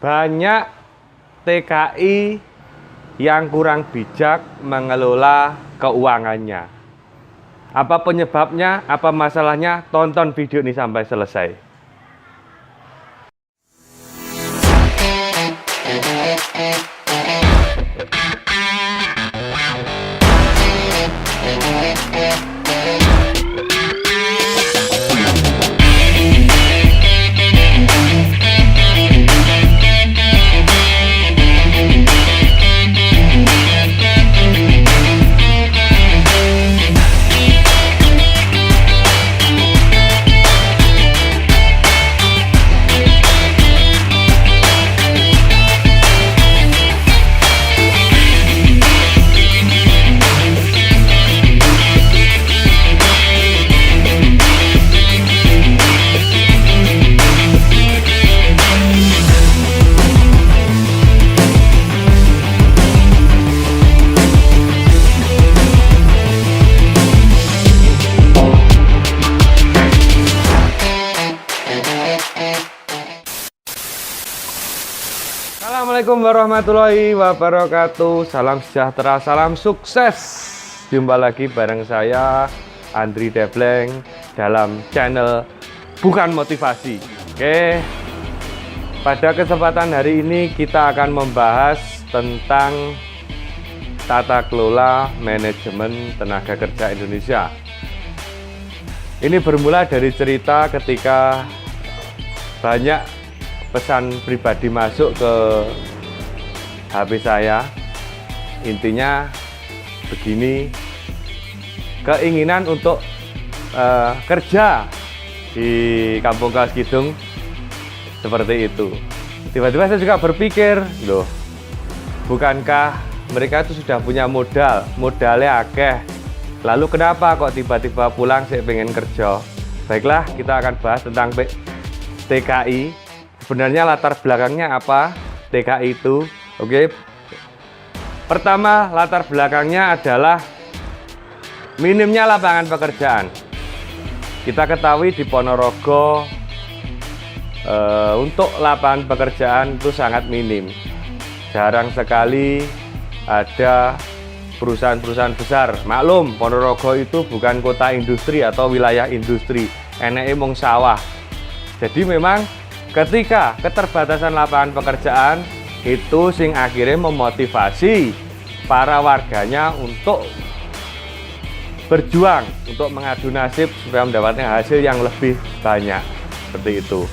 Banyak TKI yang kurang bijak mengelola keuangannya. Apa penyebabnya? Apa masalahnya? Tonton video ini sampai selesai. Assalamualaikum warahmatullahi wabarakatuh. Salam sejahtera, salam sukses. Jumpa lagi bareng saya Andri Debleng dalam channel Bukan Motivasi. Oke. Pada kesempatan hari ini kita akan membahas tentang tata kelola manajemen tenaga kerja Indonesia. Ini bermula dari cerita ketika banyak pesan pribadi masuk ke HP saya. Intinya begini, keinginan untuk kerja di Kampung Kaos Kidung seperti itu. Tiba-tiba saya juga berpikir, loh, bukankah mereka itu sudah punya modalnya akeh, lalu kenapa kok tiba-tiba pulang saya pengen kerja? Baiklah, kita akan bahas tentang TKI. Sebenarnya latar belakangnya apa TKI itu? Oke. Pertama, latar belakangnya adalah minimnya lapangan pekerjaan. Kita ketahui di Ponorogo untuk lapangan pekerjaan itu sangat minim. Jarang sekali ada perusahaan-perusahaan besar. Maklum, Ponorogo itu bukan kota industri atau wilayah industri. Eneke mung sawah. Jadi memang ketika keterbatasan lapangan pekerjaan itu sing akhirnya memotivasi para warganya untuk berjuang, untuk mengadu nasib supaya mendapatkan hasil yang lebih banyak. Seperti itu.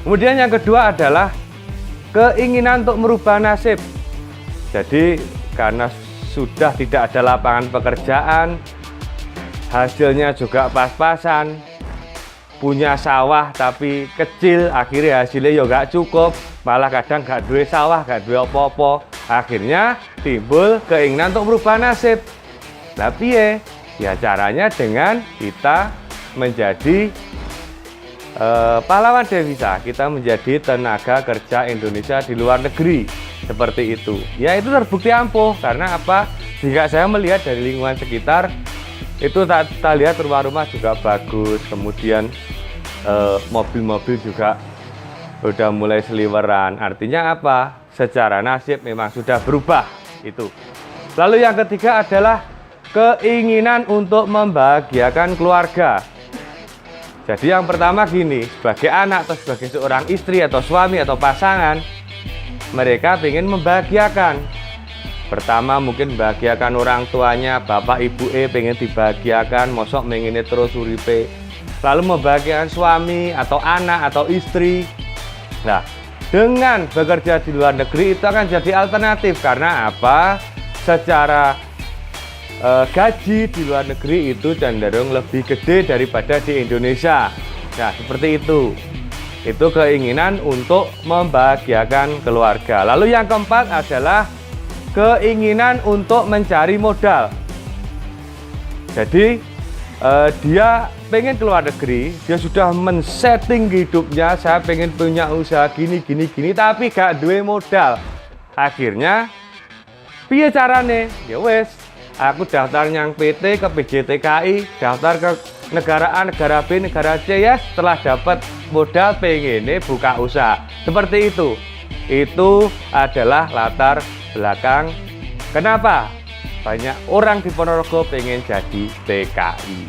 Kemudian yang kedua adalah keinginan untuk merubah nasib. Jadi karena sudah tidak ada lapangan pekerjaan, hasilnya juga pas-pasan, punya sawah tapi kecil, akhirnya hasilnya ya nggak cukup, malah kadang nggak duwe sawah, nggak duwe apa-apa. Akhirnya timbul keinginan untuk merubah nasib. Tapi ya caranya dengan kita menjadi pahlawan devisa, kita menjadi tenaga kerja Indonesia di luar negeri, seperti itu. Ya itu terbukti ampuh, karena apa? Jika saya melihat dari lingkungan sekitar, itu kita lihat rumah-rumah juga bagus, kemudian mobil-mobil juga udah mulai seliweran. Artinya apa? Secara nasib memang sudah berubah itu. Lalu yang ketiga adalah keinginan untuk membahagiakan keluarga. Jadi yang pertama gini, sebagai anak atau sebagai seorang istri atau suami atau pasangan, mereka ingin membahagiakan. Pertama mungkin bahagiakan orang tuanya, bapak ibu pengen dibahagiakan, mosok menginnya terus uripe. Lalu membahagiakan suami atau anak atau istri. Nah, dengan bekerja di luar negeri itu akan jadi alternatif. Karena apa? Secara gaji di luar negeri itu cenderung lebih gede daripada di Indonesia. Nah, seperti itu. Itu keinginan untuk membahagiakan keluarga. Lalu yang keempat adalah keinginan untuk mencari modal. Jadi dia pengen keluar negeri, dia sudah men-setting hidupnya, saya pengen punya usaha gini, tapi gak duwe modal. Akhirnya, piye carane? Ya wes, aku daftar yang PT ke PJTKI, daftar ke negara A, negara B, negara C, ya setelah dapat modal pengen buka usaha. Seperti itu. Itu adalah latar belakang kenapa banyak orang di Ponorogo pengen jadi TKI.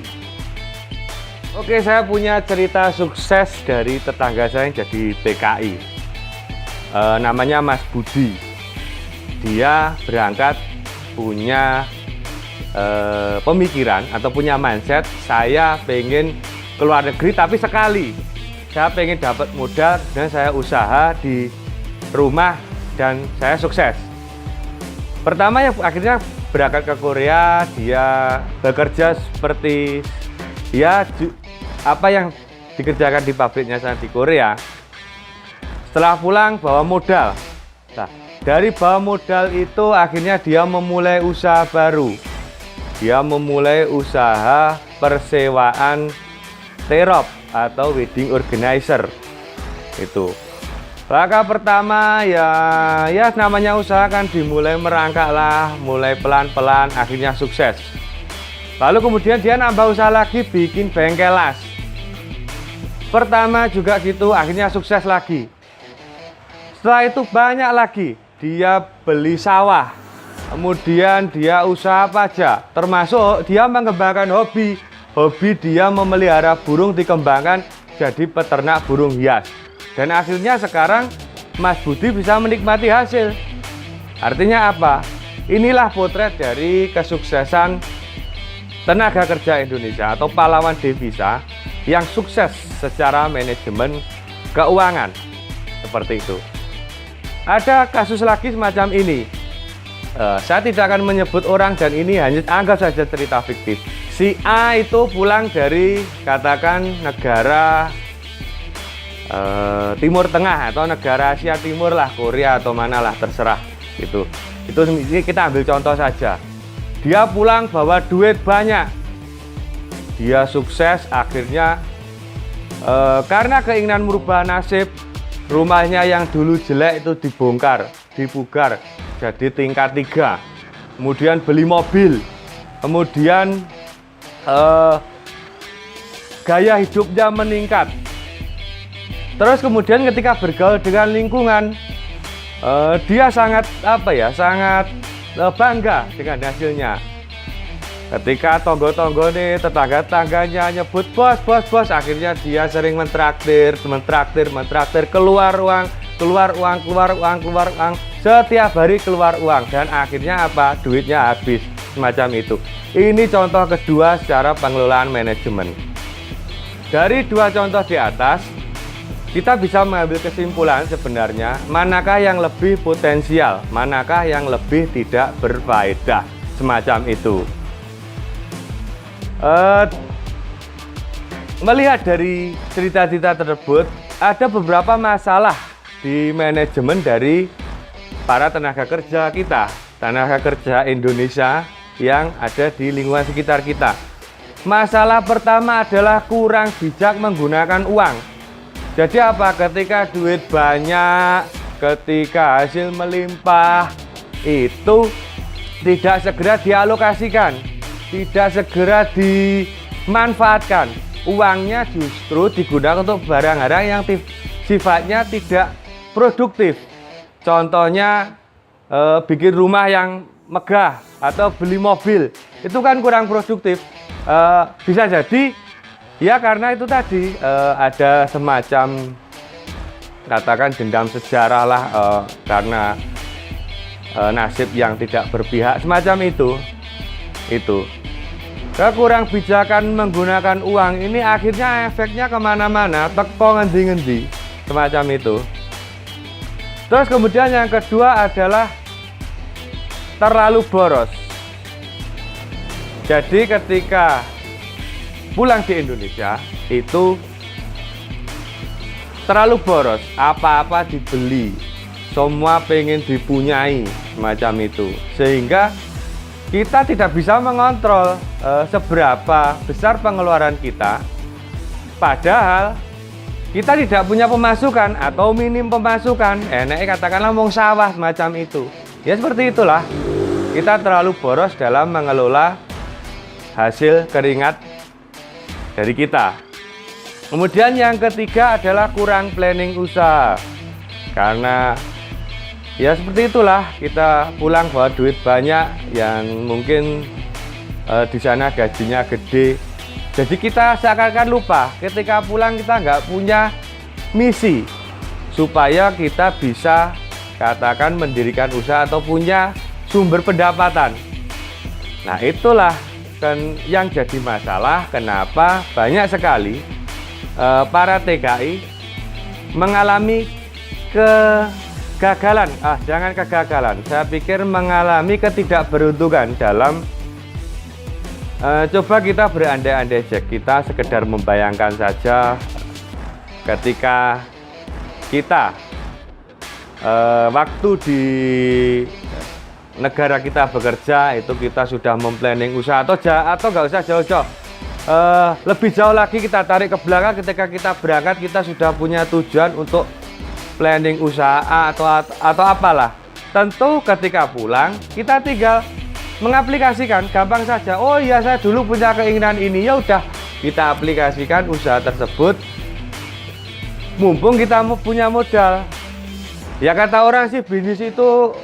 Oke, saya punya cerita sukses dari tetangga saya yang jadi TKI. Namanya Mas Budi. Dia berangkat punya pemikiran atau punya mindset, saya pengen keluar negeri tapi sekali. Saya pengen dapat modal dan saya usaha di rumah dan saya sukses. Pertama ya akhirnya berangkat ke Korea, dia bekerja seperti ya apa yang dikerjakan di pabriknya sana di Korea. Setelah pulang bawa modal. Nah, dari bawa modal itu akhirnya dia memulai usaha baru. Dia memulai usaha persewaan terop atau wedding organizer. Itu. Langkah pertama ya namanya usaha kan dimulai merangkak lah, mulai pelan-pelan akhirnya sukses. Lalu kemudian dia nambah usaha lagi bikin bengkel las. Pertama juga gitu akhirnya sukses lagi. Setelah itu banyak lagi dia beli sawah. Kemudian dia usaha pajak, termasuk dia mengembangkan hobi. Hobi dia memelihara burung dikembangkan jadi peternak burung hias. Dan akhirnya sekarang Mas Budi bisa menikmati hasil. Artinya apa? Inilah potret dari kesuksesan tenaga kerja Indonesia atau pahlawan devisa yang sukses secara manajemen keuangan. Seperti itu. Ada kasus lagi semacam ini. Saya tidak akan menyebut orang dan ini hanya anggap saja cerita fiktif. Si A itu pulang dari katakan negara Timur Tengah atau negara Asia Timur lah, Korea atau mana lah terserah. Itu ini kita ambil contoh saja. Dia pulang bawa duit banyak. Dia sukses akhirnya karena keinginan merubah nasib, rumahnya yang dulu jelek itu dibongkar, dipugar jadi tingkat 3. Kemudian beli mobil. Kemudian gaya hidupnya meningkat. Terus kemudian ketika bergaul dengan lingkungan, dia sangat sangat bangga dengan hasilnya. Ketika tonggo-tonggo nih tetangga-tangganya nyebut bos, akhirnya dia sering mentraktir, keluar uang, setiap hari keluar uang dan akhirnya apa? Duitnya habis, semacam itu. Ini contoh kedua secara pengelolaan manajemen. Dari dua contoh di atas, kita bisa mengambil kesimpulan sebenarnya manakah yang lebih potensial, manakah yang lebih tidak berfaedah, semacam itu. Melihat dari cerita-cerita tersebut, ada beberapa masalah di manajemen dari para tenaga kerja kita, tenaga kerja Indonesia yang ada di lingkungan sekitar kita. Masalah pertama adalah kurang bijak menggunakan uang. Jadi apa? Ketika duit banyak, ketika hasil melimpah, itu tidak segera dialokasikan, tidak segera dimanfaatkan. Uangnya justru digunakan untuk barang-barang yang sifatnya tidak produktif. Contohnya bikin rumah yang megah atau beli mobil, itu kan kurang produktif. Bisa jadi ya karena itu tadi ada semacam katakan dendam sejarah lah, karena nasib yang tidak berpihak, semacam itu. Kekurang bijakan menggunakan uang ini akhirnya efeknya kemana-mana, teko ngendi-ngendi, semacam itu. Terus kemudian yang kedua adalah terlalu boros. Jadi ketika pulang di Indonesia itu terlalu boros, apa-apa dibeli, semua pengen dipunyai, semacam itu. Sehingga kita tidak bisa mengontrol seberapa besar pengeluaran kita, padahal kita tidak punya pemasukan atau minim pemasukan. Enaknya katakanlah mau sawah, semacam itu. Ya seperti itulah, kita terlalu boros dalam mengelola hasil keringat dari kita. Kemudian yang ketiga adalah kurang planning usaha. Karena Ya seperti itulah, kita pulang bawa duit banyak yang mungkin di sana gajinya gede. Jadi kita seakan-akan lupa ketika pulang kita nggak punya misi supaya kita bisa katakan mendirikan usaha atau punya sumber pendapatan. Nah itulah kan yang jadi masalah, kenapa banyak sekali para TKI mengalami kegagalan. Jangan kegagalan, saya pikir mengalami ketidakberuntungan dalam coba kita berandai-andai saja, kita sekedar membayangkan saja ketika kita waktu di negara kita bekerja itu kita sudah memplanning usaha atau nggak usah jauh-jauh, lebih jauh lagi kita tarik ke belakang, ketika kita berangkat kita sudah punya tujuan untuk planning usaha atau apalah. Tentu ketika pulang kita tinggal mengaplikasikan, gampang saja. Oh iya, saya dulu punya keinginan ini, ya udah kita aplikasikan usaha tersebut mumpung kita punya modal. Ya kata orang sih bisnis itu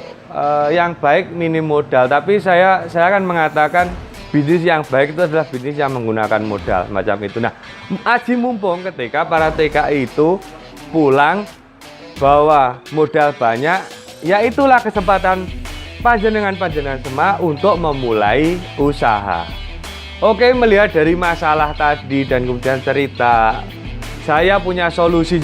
yang baik minim modal, tapi saya akan mengatakan bisnis yang baik itu adalah bisnis yang menggunakan modal macam itu. Nah, aji mumpung ketika para TKI itu pulang bawa modal banyak, ya itulah kesempatan panjenengan semua untuk memulai usaha. Oke, melihat dari masalah tadi dan kemudian cerita, saya punya solusi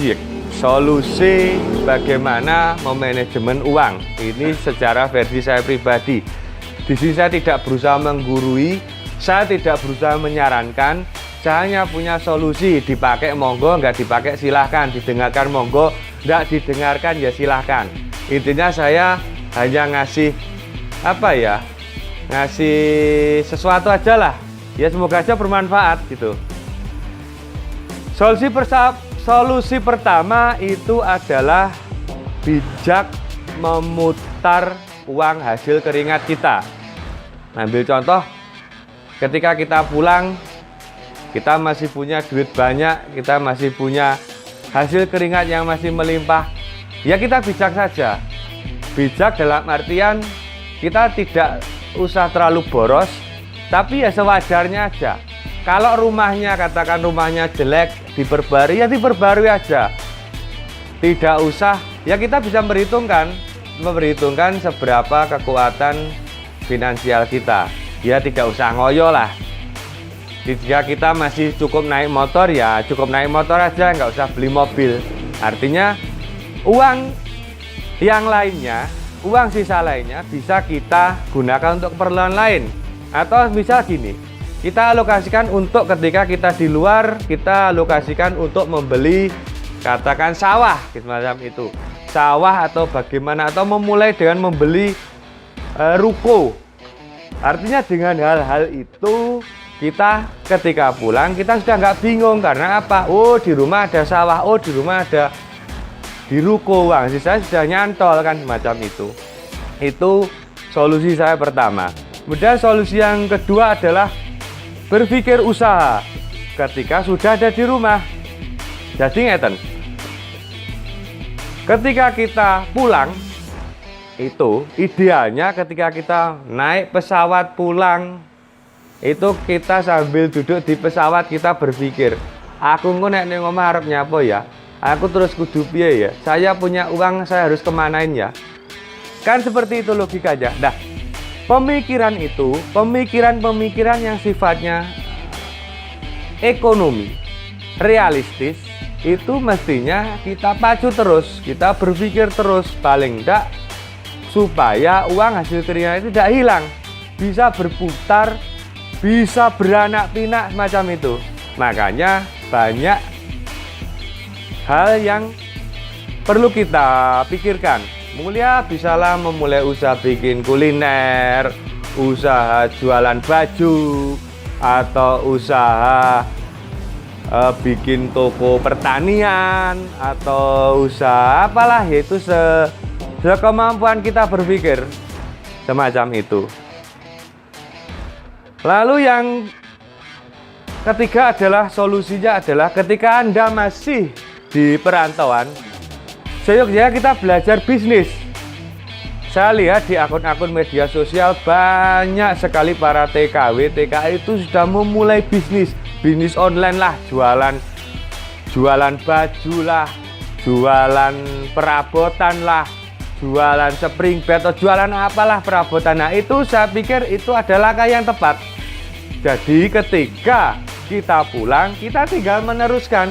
bagaimana memanajemen uang. Ini secara versi saya pribadi. Di sini saya tidak berusaha menggurui, saya tidak berusaha menyarankan, saya hanya punya solusi. Dipakai monggo, nggak dipakai silahkan. Didengarkan monggo, nggak didengarkan ya silahkan. Intinya saya hanya ngasih ngasih sesuatu aja lah. Ya semoga aja bermanfaat gitu. Solusi pertama itu adalah bijak memutar uang hasil keringat kita. Ambil contoh, ketika kita pulang, kita masih punya duit banyak, kita masih punya hasil keringat yang masih melimpah, ya kita bijak saja. Bijak dalam artian kita tidak usah terlalu boros, tapi ya sewajarnya aja. Kalau rumahnya, katakan rumahnya jelek, diperbarui, ya diperbarui aja. Tidak usah, ya kita bisa memperhitungkan seberapa kekuatan finansial kita. Ya tidak usah ngoyo lah. Jika kita masih cukup naik motor, ya cukup naik motor aja, nggak usah beli mobil. Artinya uang yang lainnya, uang sisa lainnya bisa kita gunakan untuk keperluan lain. Atau misal gini, kita alokasikan untuk ketika kita di luar, kita alokasikan untuk membeli katakan sawah semacam itu. Sawah atau bagaimana, atau memulai dengan membeli ruko. Artinya dengan hal-hal itu kita ketika pulang kita sudah nggak bingung. Karena apa? Oh di rumah ada sawah, oh di rumah ada di ruko, uang sisa sudah nyantol kan semacam itu. Itu solusi saya pertama. Kemudian solusi yang kedua adalah berpikir usaha ketika sudah ada di rumah. Jadi ngeten, ketika kita pulang itu idealnya ketika kita naik pesawat pulang itu kita sambil duduk di pesawat kita berpikir, aku nek ning omah arep nyapa ya, aku terus kudu piye ya, saya punya uang saya harus kemanain ya, kan seperti itu logikanya. Nah, pemikiran itu, pemikiran yang sifatnya ekonomi, realistis, itu mestinya kita pacu terus, kita berpikir terus, paling enggak supaya uang hasil keringat itu tidak hilang, bisa berputar, bisa beranak pinak semacam itu. Makanya banyak hal yang perlu kita pikirkan. Mulia bisalah memulai usaha bikin kuliner, usaha jualan baju, atau usaha bikin toko pertanian, atau usaha apalah, yaitu sekemampuan kita berpikir semacam itu. Lalu yang ketiga adalah solusinya adalah ketika Anda masih di perantauan, seyogyanya kita belajar bisnis. Saya lihat di akun-akun media sosial banyak sekali para TKW, TKI itu sudah memulai bisnis online lah, jualan baju lah, jualan perabotan lah, jualan spring bed atau jualan apalah perabotan. Nah itu saya pikir itu adalah langkah yang tepat. Jadi ketika kita pulang, kita tinggal meneruskan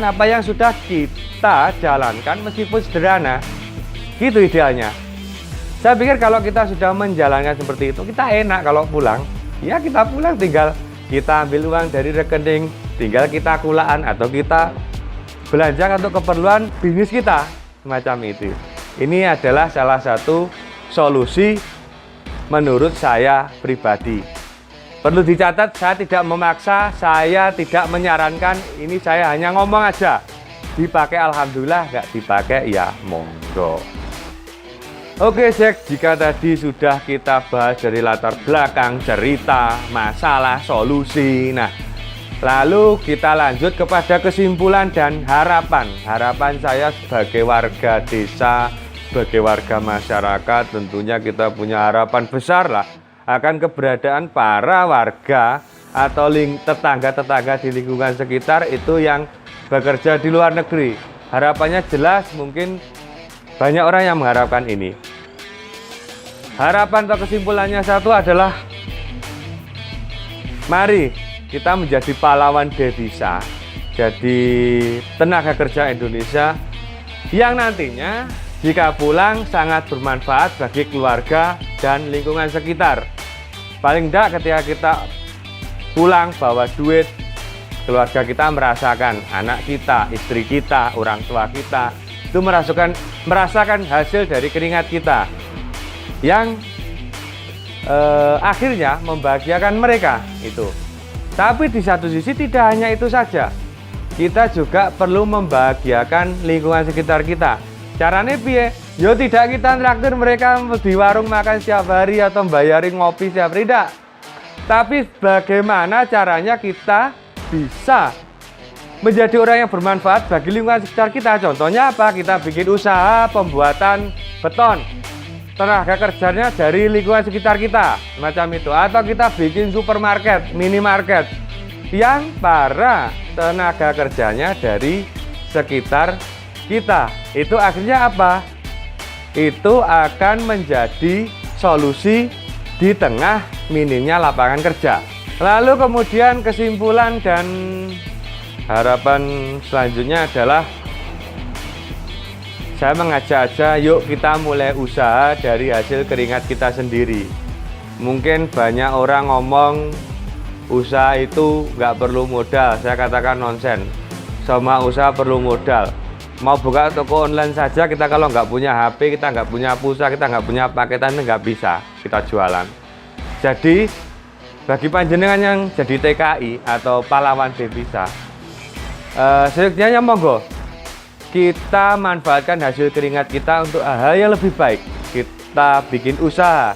apa yang sudah kita jalankan meskipun sederhana. Gitu idealnya. Saya pikir kalau kita sudah menjalankan seperti itu, kita enak kalau pulang. Ya kita pulang tinggal kita ambil uang dari rekening, tinggal kita kulaan atau kita belanja untuk keperluan bisnis kita. Semacam itu. Ini adalah salah satu solusi menurut saya pribadi. Perlu dicatat, saya tidak memaksa, saya tidak menyarankan, ini saya hanya ngomong aja. Dipakai alhamdulillah, nggak dipakai ya monggo. Oke Jack, jika tadi sudah kita bahas dari latar belakang, cerita, masalah, solusi. Nah, lalu kita lanjut kepada kesimpulan dan harapan. Harapan saya sebagai warga desa, sebagai warga masyarakat, tentunya kita punya harapan besar lah akan keberadaan para warga atau tetangga-tetangga di lingkungan sekitar itu yang bekerja di luar negeri. Harapannya jelas, mungkin banyak orang yang mengharapkan ini. Harapan atau kesimpulannya satu adalah mari kita menjadi pahlawan devisa, jadi tenaga kerja Indonesia yang nantinya jika pulang sangat bermanfaat bagi keluarga dan lingkungan sekitar. Paling tidak ketika kita pulang bawa duit, keluarga kita merasakan, anak kita, istri kita, orang tua kita itu merasakan hasil dari keringat kita yang akhirnya membahagiakan mereka itu. Tapi di satu sisi tidak hanya itu saja, kita juga perlu membahagiakan lingkungan sekitar kita. Caranya piye? Yo tidak kita traktir mereka di warung makan setiap hari atau bayari ngopi setiap hari, tidak. Tapi bagaimana caranya kita bisa menjadi orang yang bermanfaat bagi lingkungan sekitar kita. Contohnya apa? Kita bikin usaha pembuatan beton, tenaga kerjanya dari lingkungan sekitar kita, macam itu. Atau kita bikin supermarket, minimarket yang para tenaga kerjanya dari sekitar kita. Itu akhirnya apa? Itu akan menjadi solusi di tengah minimnya lapangan kerja. Lalu kemudian kesimpulan dan harapan selanjutnya adalah saya mengajak aja, yuk kita mulai usaha dari hasil keringat kita sendiri. Mungkin banyak orang ngomong usaha itu nggak perlu modal, saya katakan nonsen. Semua usaha perlu modal. Mau buka toko online saja, kita kalau nggak punya HP, kita nggak punya pulsa, kita nggak punya paketan, nggak bisa kita jualan. Jadi bagi panjenengan yang jadi TKI atau pahlawan devisa, seyogyanya monggo kita manfaatkan hasil keringat kita untuk hal yang lebih baik. Kita bikin usaha,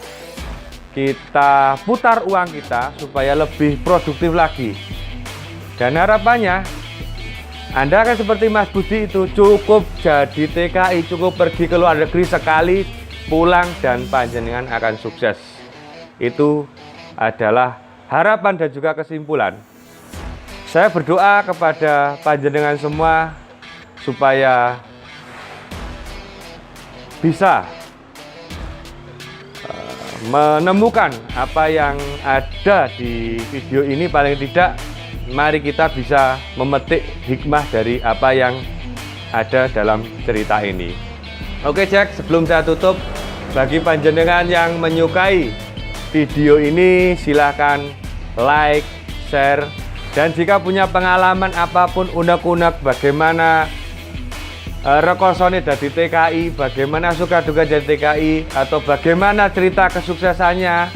kita putar uang kita supaya lebih produktif lagi. Dan harapannya Anda akan seperti Mas Budi itu, cukup jadi TKI, cukup pergi ke luar negeri sekali, pulang dan panjenengan akan sukses. Itu adalah harapan dan juga kesimpulan. Saya berdoa kepada panjenengan semua supaya bisa menemukan apa yang ada di video ini. Paling tidak mari kita bisa memetik hikmah dari apa yang ada dalam cerita ini. Oke Jack, sebelum saya tutup, bagi panjenengan yang menyukai video ini silahkan like, share, dan jika punya pengalaman apapun unek-unek bagaimana rekosone dari TKI, bagaimana suka duka jadi TKI, atau bagaimana cerita kesuksesannya,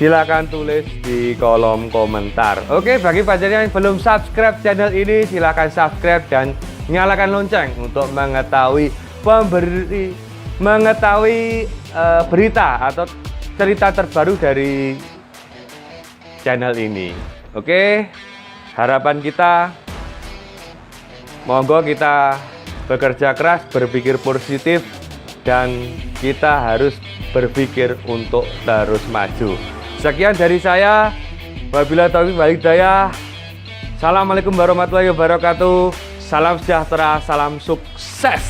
silakan tulis di kolom komentar. Oke, bagi panjenengan yang belum subscribe channel ini, silakan subscribe dan nyalakan lonceng untuk mengetahui berita atau cerita terbaru dari channel ini. Oke, harapan kita monggo kita bekerja keras, berpikir positif, dan kita harus berpikir untuk terus maju. Sekian dari saya. Wabillahi taufiq wal hidayah. Assalamualaikum warahmatullahi wabarakatuh. Salam sejahtera, salam sukses.